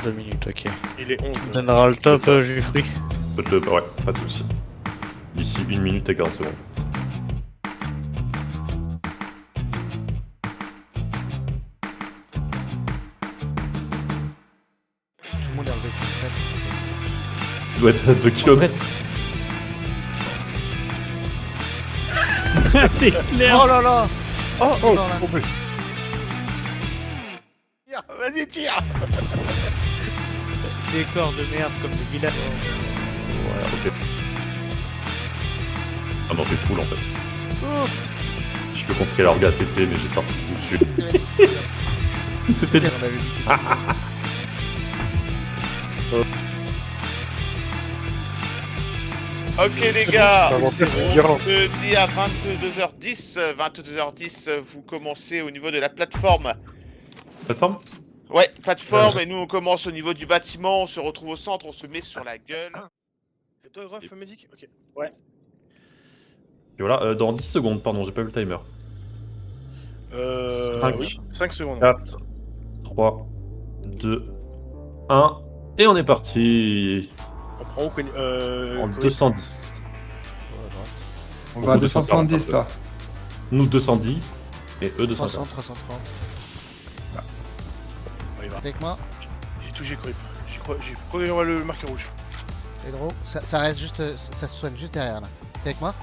2 minutes, ok. Il est 11. Tu me donneras le top, Jeffrey. Ouais, pas de soucis. D'ici 1 minute et 40 secondes. Tout le monde est enlevé pour le stade. Ça doit être à 2 km. C'est clair. Oh là là. Oh, oh, là. trompé. Tire, vas-y, tire. Décor de merde comme le village. Ouais, ok. Ah non, t'es poule en fait. Oh. Je sais plus contre quel orga c'était, mais j'ai sorti tout dessus. C'était On avait vu. Ok les gars, on Avancer, c'est Guirlande. se dit à 22h10, 22h10, vous commencez au niveau de la plateforme. Plateforme. Ouais, plateforme, et nous on commence au niveau du bâtiment, on se retrouve au centre, on se met sur la gueule. C'est toi, Graf, médic? Ok. Et voilà, dans 10 secondes, pardon, j'ai pas vu le timer. Oui, 5 secondes. 4, 3, 2, 1, et on est parti On prend où en 210. On va à 270 là. Nous 210 et eux 300, 240. 330. On y va. T'es avec moi, J'ai tout, j'ai grip. J'ai pris le marqueur rouge. Pedro. Ça reste juste. Ça se soigne juste derrière là. T'es avec moi?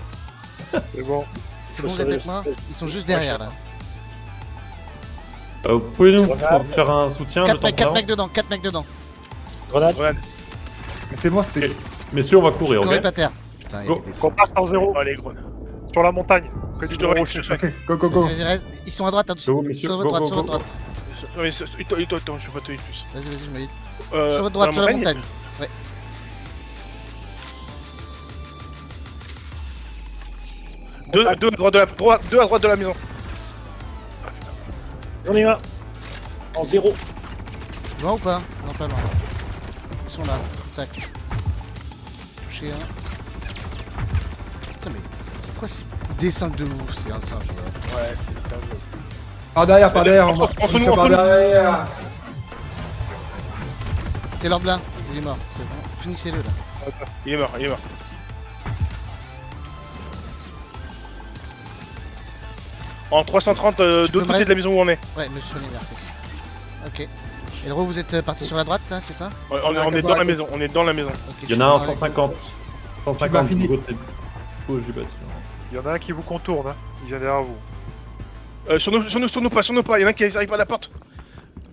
C'est bon. C'est bon, vous êtes avec moi? Ils sont juste derrière là. Vous pouvez nous faire un soutien 4 de temps mecs dedans, 4 mecs dedans. Grenade. Mais c'est moi, c'était. Messieurs, on va courir, ok? Corée pas terre. Putain, il Go. est descendu. Part en 0. Allez, grenade. Sur la montagne. Près du rouge, je te Ok, go go go. Vas-y, reste. Ils sont à droite, hein, Go, messieurs, sur votre go, droite, go, sur votre go. droite. Non, mais attends, je vais pas te dire plus. Vas-y, je me dis. Sur votre droite, sur la montagne. Ouais. Deux à droite de la maison. J'en ai un. En 0. Loin ou pas? Non, pas loin. Ils sont là. Tac. Touché un. Putain, mais c'est quoi ces dessins de ouf? C'est un jeu. Ouais, c'est ça. Par derrière, par derrière. On va. Entre nous, Par derrière. C'est l'ordre là. Il est mort. C'est bon. Finissez-le là. Il est mort, il est mort. En 330 de peux l'autre me côté de la maison où on est. Ouais, me soignez, merci. Ok. Et le vous êtes parti sur la droite, hein, c'est ça? Ouais, on est dans la maison, on est dans la maison. Ok, Il y en a un je suis 150. Tu 150 m'as du fini. côté gauche du bâtiment. Il y en a un qui vous contourne, hein. Il vient derrière vous. Sur nous pas. Il y en a un qui arrive à la porte. Droite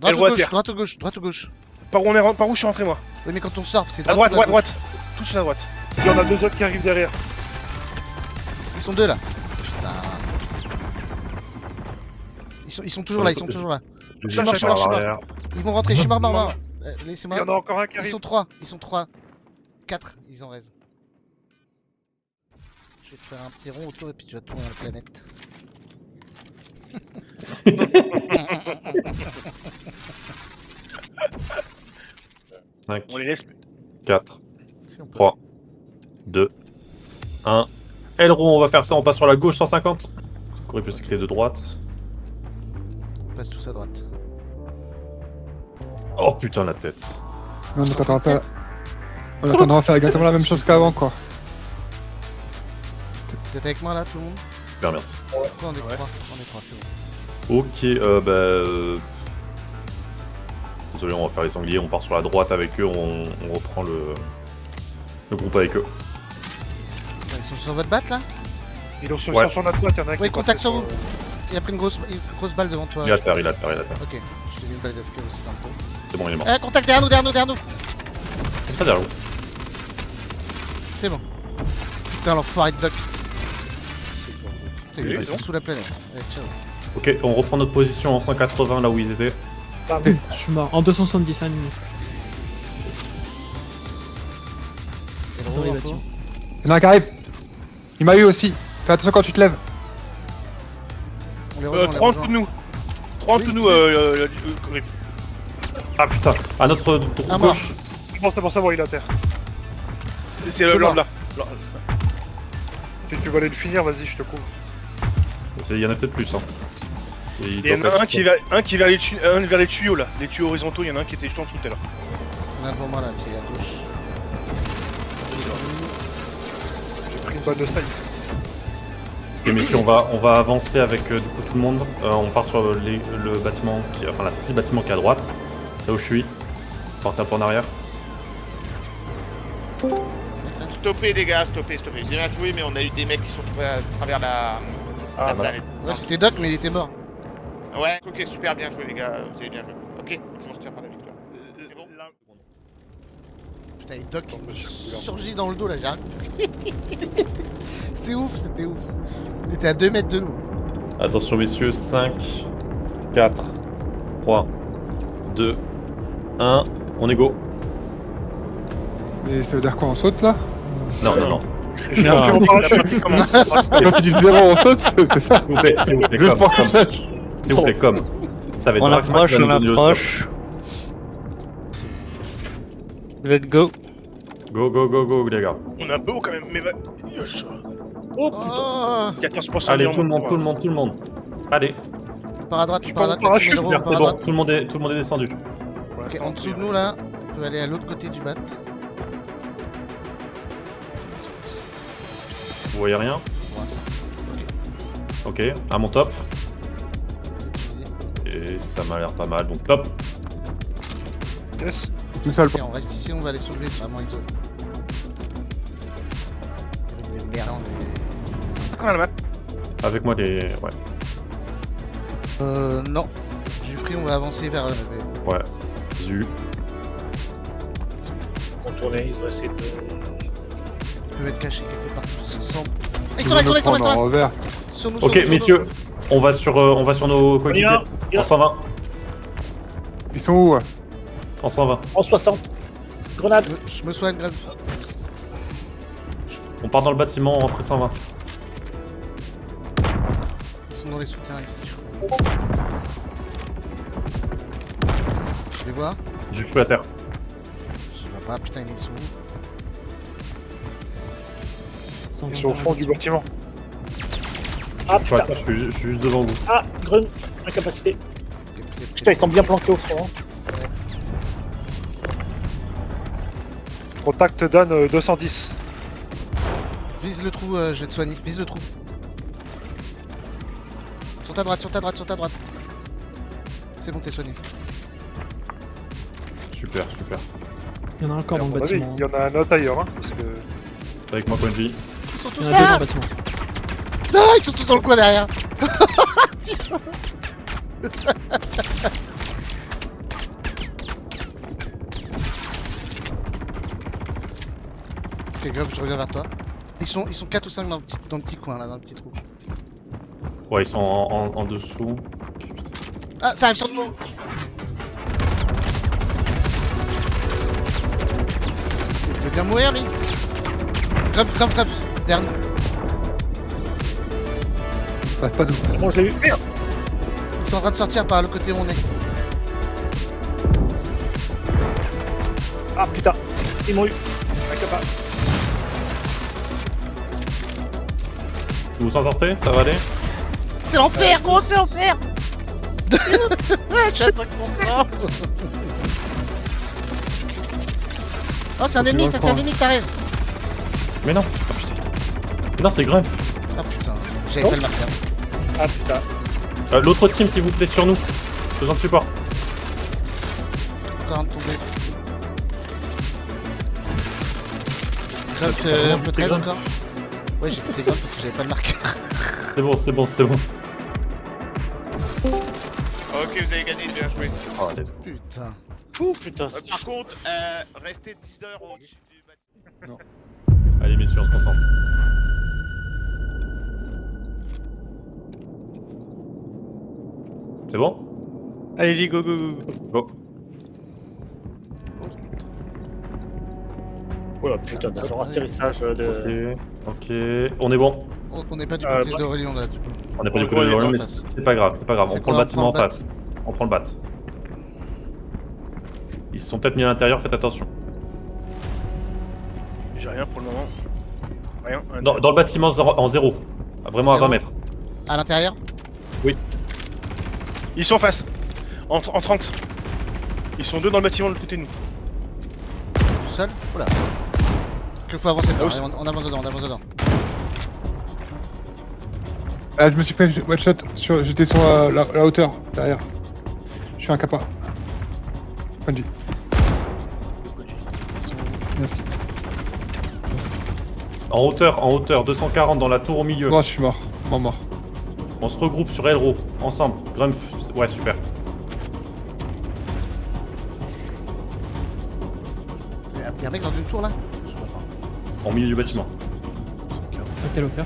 Elle ou voit à gauche, terre. droite ou gauche, droite ou gauche. Par où je suis rentré moi? Oui, mais quand on sort, c'est À droite. droite, ou à droite, gauche. droite. Touche la droite. Il y en a deux autres qui arrivent derrière. Ils sont deux là. Putain. Ils sont toujours là, ils sont toujours là. Je suis mort, je suis mort, je suis mort. Ils vont rentrer, je suis mort, mort, mort. Il y Laissez-moi. en a encore un qui Ils arrive. sont trois, 4, ils en restent. Je vais te faire un petit rond autour et puis tu vas tourner la planète. Cinq, On les laisse. 4, Si on peut. 3, 2, 1. Aileron, on va faire ça, on passe sur la gauche 150. Courez plus que de droite. On passe tous à droite. Oh putain la tête. On attendra pas. On attendra à faire exactement la même chose qu'avant quoi. Vous êtes avec moi là, tout le monde? Super, merci. Pourquoi on est 3? On est 3, c'est bon. Ok, désolé, on va faire les sangliers, on part sur la droite avec eux, on reprend le groupe avec eux. Ils sont sur votre batte là? Ils ont sur Ouais. sur notre droite, il y en a un qui Oui, est contact passé sur vous. Il a pris une grosse balle devant toi. Il a terre, il a terre, il a terre. Ok, je t'ai mis une balle d'escale aussi dans le dos. C'est bon, il est mort. Contact derrière nous, derrière nous, derrière nous. Comme ça, derrière vous. C'est bon. Putain, l'enfoiré de Doc. C'est Oui, passé non. sous la planète. Allez, ciao. Ok, on reprend notre position en 180 là où ils étaient. Je suis mort. En 270 minutes. Et le Dans les roue, bâtiments. Il y en a un qui arrive. Il m'a eu aussi. Fais attention quand tu te lèves. on les rejoint, on les 3 en dessous rejoint. de nous. 3 en dessous de nous, Grip. Ah putain, à notre Un mort. gauche. C'est pour savoir, il est à terre. C'est l'ordre là. Si tu veux aller le finir, vas-y, je te couvre. Il y en a peut-être plus, hein. Et Il y en a un qui est vers les tuyaux là. Les tuyaux horizontaux, il y en a un qui était juste en dessous tout à l'heure. On a devant moi là, qui est à gauche. J'ai pris une balle de style. Ok, messieurs, on va avancer avec du coup tout le monde. On part sur le bâtiment, enfin la 6 bâtiments qui est à droite, là où je suis. Porte en arrière. Stoppez les gars, stoppez. J'ai bien joué, mais on a eu des mecs qui sont tombés à travers la bah. planète. Ouais, c'était Doc, mais il était mort. Ouais, ok, super bien joué les gars, vous avez bien joué. Ok, je vous retire par la victoire. C'est bon. Putain, et Doc il me surgit dans le dos là, j'ai rien compris. C'était ouf, c'était ouf. Il était à 2 mètres de nous. Attention messieurs, 5, 4, 3, 2, 1, on est go. Et ça veut dire quoi, on saute là? Non, non, non. Je suis pas plus en parachute. Comment? Quand tu dis 0, on saute, c'est ça? S'il vous plaît, Juste comme. pour que je sache. S'il vous plaît, comme. Ça va être On Dragma qui approche, va nous on donner le approche. Let's go. top. Go, les gars. On est un peu haut quand même, mais va. Yosh. Oh putain. Oh, 14% Allez, de tout le monde. Allez, on part à droite, on part à droite, parachute, Maxime Héros, on super, part à c'est bon, droite. tout le monde est descendu. Ok, en dessous de nous là, on peut aller à l'autre côté du bat. Vous voyez rien? Pour l'instant. Ok, à mon top. C'est utilisé. Et ça m'a l'air pas mal, donc top. Yes. Tout ça, le Ok, on reste ici, on va les soulever, c'est vraiment isolé. Il y a des merdes, Ah, la map. Avec moi les... Ouais, Non. J'ai pris, on va avancer vers le B. ouais. Zu. Contourner, ils ont essayé de. Ils peuvent être cachés quelque part tous ensemble. Ils Ils sont là, vont ils sont là, nous ils sont là, prendre en revers. sur nous, Ok, sur nous, messieurs, on va sur nos coéquipiers. y va. En 120. Ils sont où? En 120. En 60. Grenade. Je me soigne, grave. On part dans le bâtiment, on rentre 120. Ils sont dans les souterrains ici, je crois. Je les vois. Je suis à terre. Je vois pas, putain, ils sont où? Ils sont au fond du bâtiment. Ah Je suis à putain. terre, je suis juste devant vous. Ah, Grun. Incapacité. Ok, ok, Putain, ils sont bien planqués au fond. Hein. Contact Dan 210. Vise le trou, je vais te soigner. Vise le trou. Sur ta droite, sur ta droite, sur ta droite. C'est bon, t'es soigné. Super. Il y en a encore dans le À mon avis, bâtiment. il y en a un autre ailleurs, hein, parce que. Avec moi, Konji. Ils sont Il tous y en a deux dans là. le bâtiment. Ah, ils sont tous dans le coin derrière. Ok, Grub, je reviens vers toi. Ils sont 4 ou 5 dans le petit coin là, dans le petit trou. Ouais, ils sont en dessous. Ah, ça arrive sur nous. Il veut bien mourir lui. Grub, dernier. Pas d'où. Bon, je l'ai vu. Merde. Ils sont en train de sortir par le côté où on est. Ah putain. Ils m'ont eu. Incapable. Vous vous en sortez? Ça va aller? C'est l'enfer, gros, c'est l'enfer. Je suis à 5%. Oh, c'est un ennemi, ça, c'est un ennemi, t'as raison. Mais non! Ah, putain. Mais non, c'est Grumpf. Ah putain, j'avais pas le marqueur. Ah putain. L'autre team, s'il vous plaît, sur nous. Besoin de support. Encore un de tombé. Grump, un peu 13 encore. Ouais, j'ai pété Grump parce que j'avais pas le marqueur. C'est bon. Ok, vous avez gagné, bien joué. Oh, let's go. Putain. Putain. Par contre, restez 10 heures au-dessus du bâtiment. Allez, messieurs, on se concentre. C'est bon? Allez-y, go. Go. Oh putain, genre atterrissage de. Ok. On est bon. On n'est pas du côté d'Aurélien là, du coup. On n'est pas du On côté de est l'Orient, en mais face. c'est pas grave. C'est On prend quoi, le bâtiment en on prend le face. On prend le bat. Ils se sont peut-être mis à l'intérieur, faites attention. J'ai rien pour le moment. Rien. Dans le bâtiment en 0. Vraiment à 20 mètres. À l'intérieur? Ils sont en face. En 30. Ils sont deux dans le bâtiment de l'autre côté de nous. tout seul. Oula. Il faut avancer dedans. Allez, on avance dedans, on avance dedans. Ah, je me suis pris one shot, j'étais sur la hauteur, derrière. Je suis incapable. Konji. Merci. En hauteur, 240 dans la tour au milieu. Non, je suis mort. Mort. On se regroupe sur Elro, ensemble. Grumpf, ouais, super. Y'a un mec dans une tour là? Je vois pas. Au milieu du bâtiment. À quelle hauteur?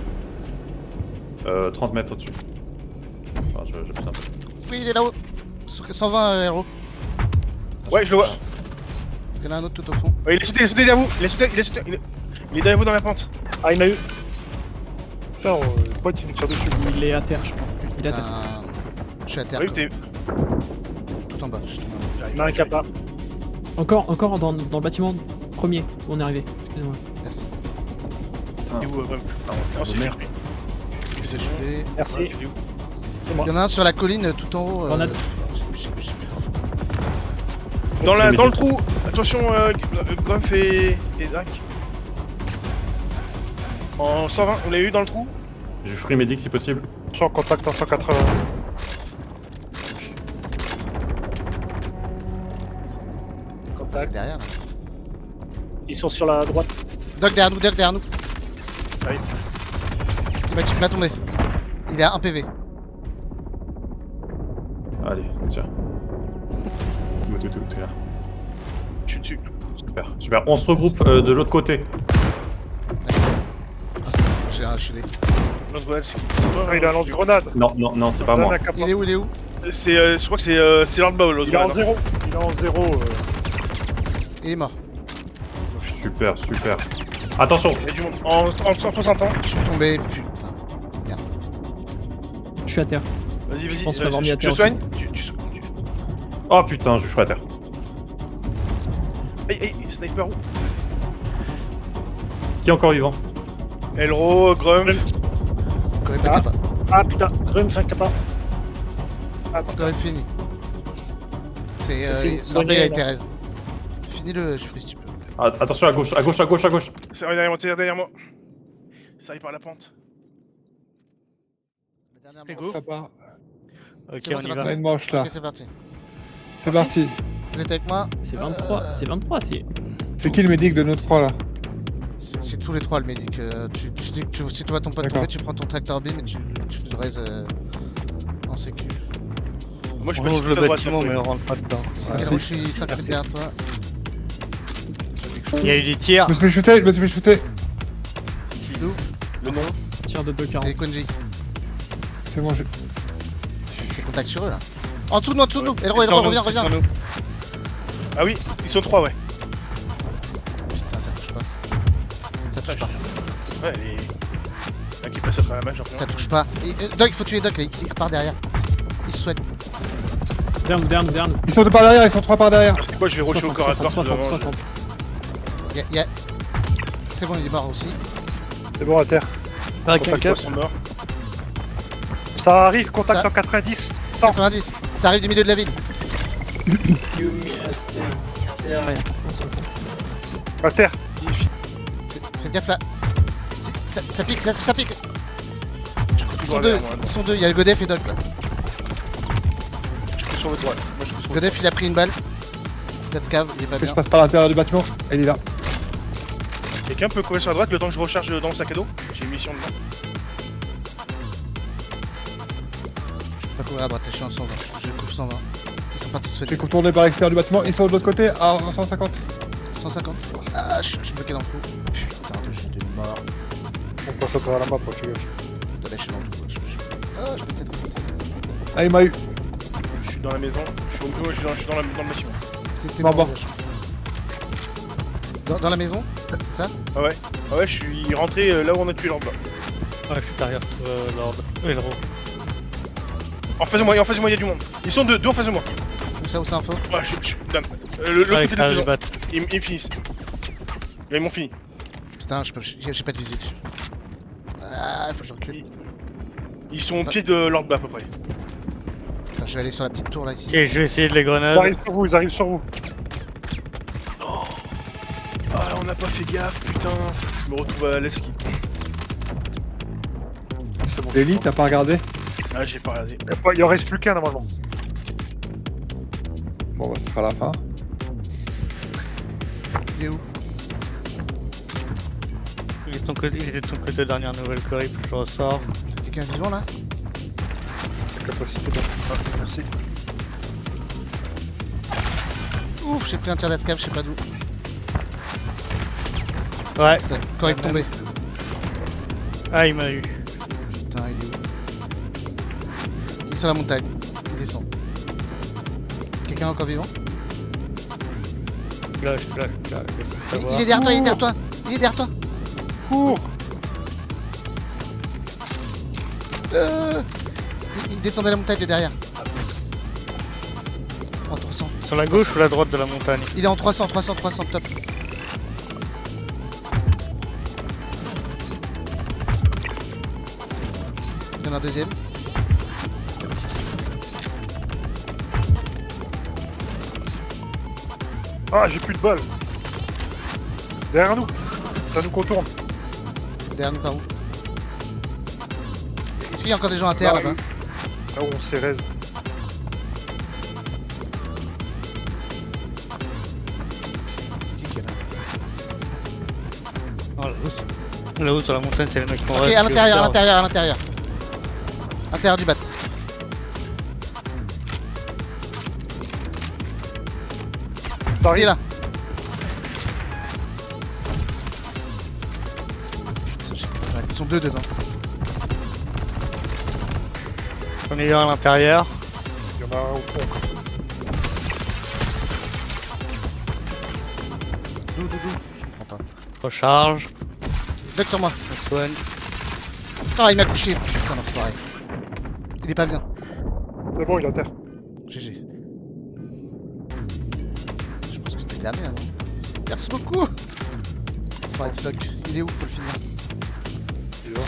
30 mètres au-dessus. Enfin, je pousse un peu. Oui, il est là-haut. 120 héros. Ouais, je le vois. Il y en a un autre tout au fond. Ouais, il est sauté derrière vous. Il est derrière vous dans la pente. Ah, il m'a eu. Putain, le pote il nous tire dessus. Il est à terre, je crois. Il est à terre. Je suis à terre. Oui, quoi. t'es. Tout en bas. Je suis tombé en bas. Il m'a un capa. Encore dans le bâtiment premier où on est arrivé. Excusez-moi. Merci. Il est où, Grump? Ah, c'est merde. Je vous ai chopé. Merci. Il est où? C'est moi. Il y en a un sur la colline tout en haut. Grenade. J'ai plus d'infos. Dans le trou. Attention, Grump et Zach. En 120, on l'a eu dans le trou? Je free médic si possible. Je suis en contact en 180. C'est Contact. derrière là. Ils sont sur la droite. Doc derrière nous. J'arrive. Il m'a tombé. Il est à 1 PV. Allez, tiens. Tout est là. Je suis dessus. Super. On se regroupe de l'autre côté. J'ai un shield. Lance-grenade, c'est toi? Ah, il a un lance-grenade. Non, c'est pas moi. Il est où? Je crois que c'est Lord Bow, l'autre. Il est en 0. Il est en 0. Il est mort. Super. Attention. Il y a du monde. En 160 ans. Je suis tombé, putain. Je suis à terre. Vas-y. Je pense l'avoir mis à Je terre te soigne. Oh putain, je suis à terre. Hey, sniper où? Qui est encore vivant? Elro, Grump. Corée pas capa. Ah putain, Grum, fait un capa. Corée fini. C'est C'est l'orbe soigné, et là. Thérèse. Finis-le, je ferai si tu peux. Ah, attention à gauche. C'est derrière moi. Ça arrive par la pente. La dernière C'est manche. go. Ça part. Ok, C'est bon, on c'est y On va. a une manche là. Ok, c'est parti. C'est parti. Vous êtes avec moi? C'est 23. C'est 23, si. C'est qui le médic de nos trois là? C'est tous les trois le médic. Si tu vois ton pote D'accord. tomber, tu prends ton tracteur beam et tu le raises en sécu. Moi, je On suis pas longe le bâtiment, mais on rentre pas dedans. C'est si. je suis 5 mètres derrière toi. Il y a eu des tirs. Je me suis fait shooter. Le nom. Tir de 2,40. C'est Konji. C'est bon, C'est contact sur eux là. En dessous de nous, Elro, reviens. Ah oui, ils sont 3, ouais. Putain, ça touche pas. Ça touche pas. Ouais, les. Un qui passe à travers la match, genre. Ça touche pas. Doc, il faut tuer Doc, il repart derrière. Il se souhaite. Derrière nous. Ils sont deux par derrière, ils sont trois par derrière. C'est quoi, je vais rusher au corps à corps. 60. C'est bon, il est mort aussi. C'est bon à terre. Ils sont morts. Ça arrive, contact Ça- en 90. 100. 90. Ça arrive du milieu de la ville. Derrière. 60. À terre. Faites gaffe là. Ça pique, ça pique. Ils sont deux, il y a le Godef et Doc là. Je suis sur votre droite. Moi, je suis sur votre Godef il a pris une balle. Let's cave, il est pas Je bien. passe par l'intérieur du bâtiment. Elle est là. Quelqu'un peut courir sur la droite le temps que je recharge dans le sac à dos? J'ai une mission dedans. Je peux pas courir à droite, je suis en 120. Je couvre 120. Ils sont partis se Je soigner. vais contourner par l'extérieur du bâtiment. Ils sont de l'autre côté à 150. 150. Ah, je suis bloqué dans le trou. Putain de jeu de mort. On passe à travers la map, ok. Attendez, je suis dans le trou. Ah, je peux peut-être remonter. Ah, il m'a eu. Je suis dans la maison. Je suis dans le bâtiment. T'es Bon, mort, bon. Josh. Dans la maison? C'est ça? Ah ouais, je suis rentré là où on a tué l'ordre. Ouais, je suis derrière toi, Lord. Elro. En face de moi, il y a du monde. Ils sont deux en face de moi. Où ça, info? Ouais, dame. Le Ouais, côté de la je maison. bat. Ils me finissent. Ils m'ont fini. Putain, j'ai pas de visu dessus. Ah, faut que je recule. Ils sont au pied de l'ordre à peu près. Putain, je vais aller sur la petite tour là ici. Ok, je vais essayer de les Ils grenades. arrivent sur vous, ils arrivent sur vous. n'a pas fait gaffe, putain. Je me retrouve à Levski. C'est bon. Ellie, t'as pas regardé? Ah, j'ai pas regardé. Il en reste plus qu'un normalement. Bon, bah, ce sera la fin. Il est où? Il est de ton côté, dernière nouvelle que Rip, je ressors. C'est quelqu'un vivant là? Capacité de... Ah, merci. Ouf, j'ai pris un tir d'escape, je sais pas d'où. Ouais, Putain, quand il est tombé. ah, il m'a eu. Putain, il est où? Il est sur la montagne. Il descend. Quelqu'un encore vivant? Là. Il est derrière toi, il est derrière toi. Il est derrière toi. Cours. Il descendait la montagne de derrière. En 300. Sur la gauche ou la droite de la montagne? Il est en 300, top. Il y en a un deuxième. Putain, mais qui c'est? Ah, j'ai plus de balles. Derrière nous. Ça nous contourne. Derrière nous par où? Est-ce qu'il y a encore des gens à terre Bah, là-bas? Là où on s'est raise. C'est qui est là? Oh, là-haut sur la montagne, c'est les mecs qu'on Ok, reste. à l'intérieur. Intérieur du bat. Il est là. Putain, j'ai plus de balles. Ils sont deux dedans. On est à l'intérieur. Il y en a un au fond encore. D'où je comprends pas. Recharge. Docteur moi. On soigne. Ah, il m'a couché. Putain, l'enfoiré. Il est pas bien. C'est bon, il est à terre. GG. Je pense que c'était dernier avant. Merci beaucoup. Enfoiré de doc. Il est où? Faut le finir. Il est là.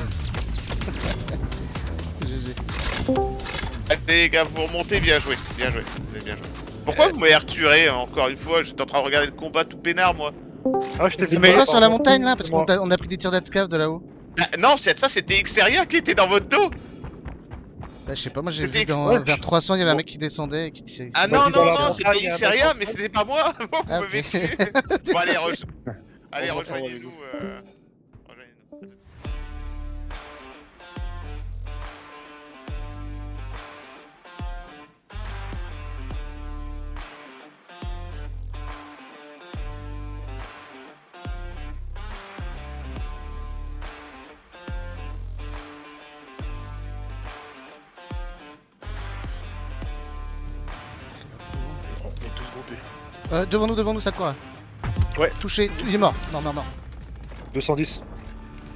GG. Allez les gars, vous remontez, bien joué. Vous avez bien joué. Pourquoi vous m'avez retué encore une fois? J'étais en train de regarder le combat tout peinard moi. Ah, je t'ai C'est fait pas sur la montagne là? Parce qu'on on a pris des tirs d'escave de là-haut. Ah, non, ça c'était Xeria qui était dans votre dos. Bah, je sais pas, moi j'ai C'était vu vers 300, il y avait un mec qui descendait et qui tirait. Ah Vas-y, non, dans la non, montagne, il y c'était a un Xeria, mec en mais c'était pas moi. Vous Ah, m'avez ok. tué. Bon, allez, allez, On va rejoignez-nous. Rejoignez-nous. À tout de suite. On est tous groupés. Devant nous, ça court là. Ouais. Touché, il est mort. Non. 210.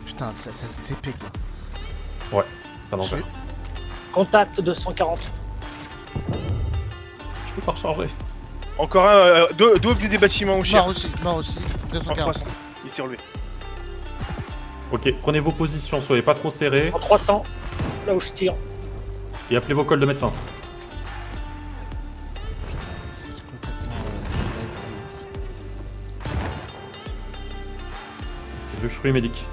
Putain, ça se TP quoi. Ça l'enfer. Contact 240. Je peux pas recharger. Encore un, deux au milieu des bâtiments au chien. Mort aussi. En 240. 300. Il s'est relevé. Ok, prenez vos positions, soyez pas trop serrés En 300. Là où je tire. et appelez vos cols de médecin. C'est complètement. Je suis médic.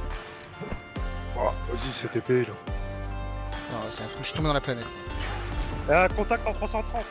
Oh, vas-y, c'est TP là. Non, c'est un truc, je suis tombé dans la planète. Ah, contact en 330.